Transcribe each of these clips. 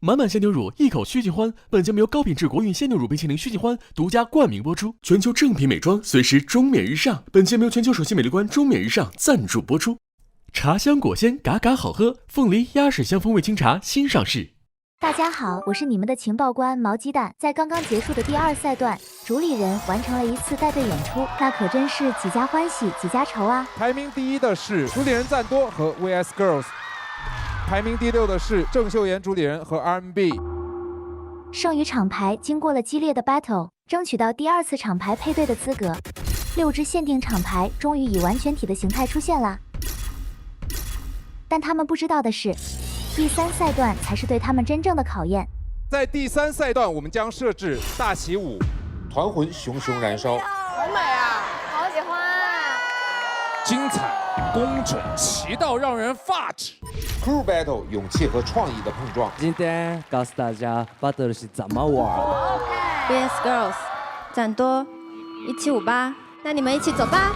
满满鲜牛乳，一口须尽欢。本节目由高品质国韵鲜牛乳冰淇淋须尽欢独家冠名播出。全球正品美妆，随时中免日上。本节目由全球首席美丽官中免日上赞助播出。茶香果鲜，嘎嘎好喝。凤梨鸭屎香风味清茶新上市。大家好，我是你们的情报官毛鸡蛋。在刚刚结束的第2赛段，主理人完成了一次带队演出，那可真是几家欢喜几家愁啊！排名第1的是主理人赞多和 VS Girls， 排名第6的是郑秀妍主理人和 R&B。剩余厂牌经过了激烈的 battle， 争取到第2次厂牌配对的资格。6支限定厂牌终于以完全体的形态出现啦，但他们不知道的是，第3赛段才是对他们真正的考验。在第3赛段，我们将设置大起舞，团魂熊熊燃烧，好美啊，好喜欢啊！精彩、工整、奇到让人发指。Crew Battle 勇气和创意的碰撞。今天告诉大家 Battle 是怎么玩。VS Girls， 赞多1758，那你们一起走吧。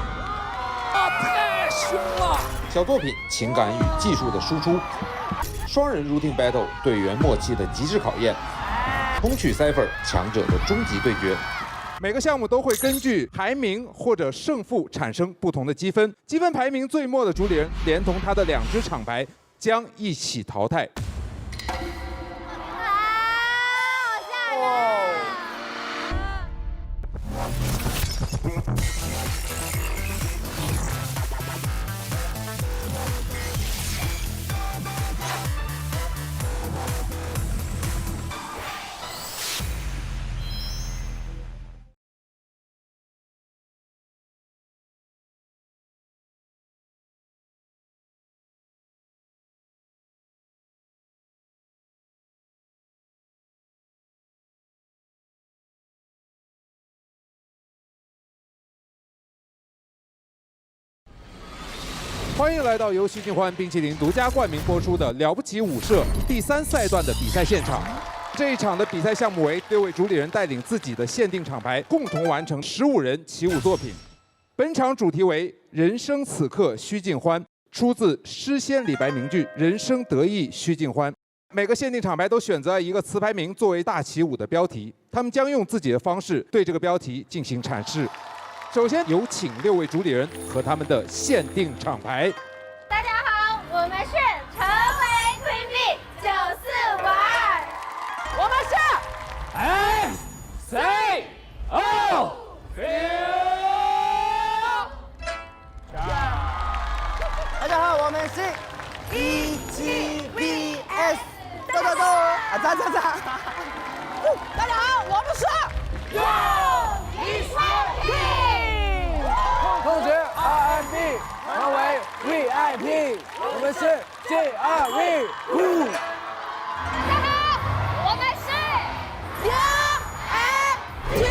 太凶了！小作品情感与技术的输出，双人 Routine Battle 队员默契的极致考验，童曲 Cypher 强者的终极对决。每个项目都会根据排名或者胜负产生不同的积分，积分排名最末的主理人连同他的2支厂牌将一起淘汰。欢迎来到由徐静欢冰淇淋独家冠名播出的《了不起舞社》第3赛段的比赛现场。这一场的比赛项目为6位主理人带领自己的限定厂牌，共同完成15人起舞作品。本场主题为“人生此刻须尽欢”，出自诗仙李白名句“人生得意须尽欢”。每个限定厂牌都选择了一个词牌名作为大起舞的标题，他们将用自己的方式对这个标题进行阐释。首先有请6位主理人和他们的限定厂牌。大家好，我们是成为 Queen Bee 9452，我们是 SAO Feel。大家好，我们是 EGBS， 走走走，走走走。大家好，我们是同学 R&B 成为 VIP， 我们是 JRV。大家好，我们是 UNT。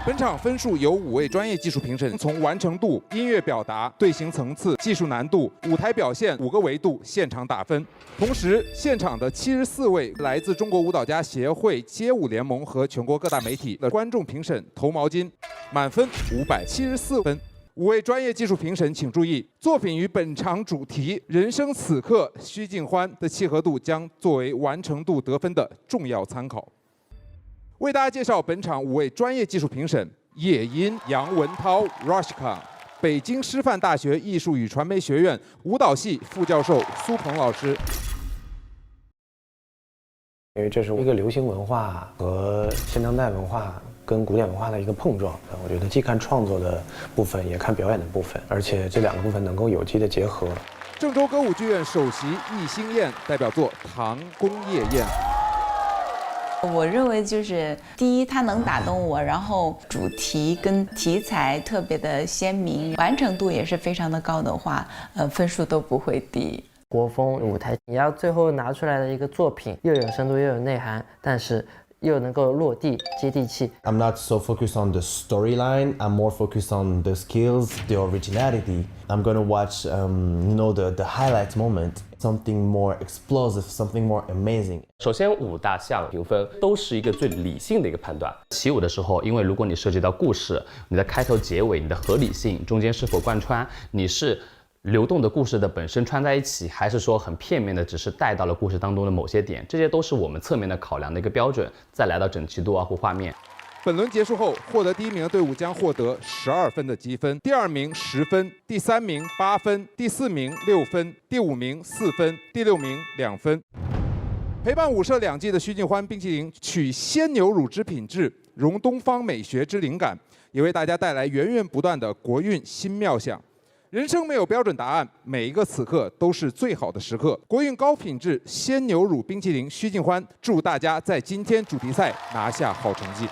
本场分数由5位专业技术评审从完成度、音乐表达、队形层次、技术难度、舞台表现5个维度现场打分。同时，现场的74位来自中国舞蹈家协会、街舞联盟和全国各大媒体的观众评审投毛巾，满分574分。5位专业技术评审请注意，作品与本场主题“人生此刻须尽欢”的契合度将作为完成度得分的重要参考。为大家介绍本场5位专业技术评审：叶音、杨文涛、Rashka， 北京师范大学艺术与传媒学院舞蹈系副教授苏鹏老师。因为这是一个流行文化和现当代文化跟古典文化的一个碰撞，我觉得既看创作的部分，也看表演的部分，而且这2个部分能够有机的结合。郑州歌舞剧院首席易星燕代表作《唐宫夜宴》。我认为就是第一，它能打动我，然后主题跟题材特别的鲜明，完成度也是非常的高的话，分数都不会低。国风舞台，你要最后拿出来的一个作品又有深度又有内涵，但是又能够落地接地气。I'm not so focused on the storyline. I'm more focused on the skills, the originality. I'm gonna watch, the highlight moment, something more explosive, something more amazing. 首先，5大项评分都是一个最理性的一个判断。起舞的时候，因为如果你涉及到故事，你的开头、结尾，你的合理性中间是否贯穿，你是流动的故事的本身串在一起，还是说很片面的，只是带到了故事当中的某些点，这些都是我们侧面的考量的一个标准。再来到整齐度或画面。本轮结束后，获得第1名的队伍将获得12分的积分，第2名10分，第3名8分，第4名6分，第5名4分，第6名2分。陪伴舞社2季的徐静欢冰淇淋取鲜牛乳之品质，融东方美学之灵感，也为大家带来源源不断的国韵新妙想。人生没有标准答案，每一个此刻都是最好的时刻。国韵高品质鲜牛乳冰淇淋徐静欢祝大家在今天主题赛拿下好成绩。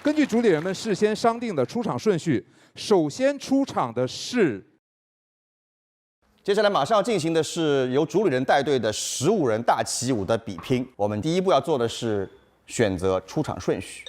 根据主理人们事先商定的出场顺序，首先出场的是。接下来马上要进行的是由主理人带队的15人大起舞的比拼。我们第一步要做的是选择出场顺序。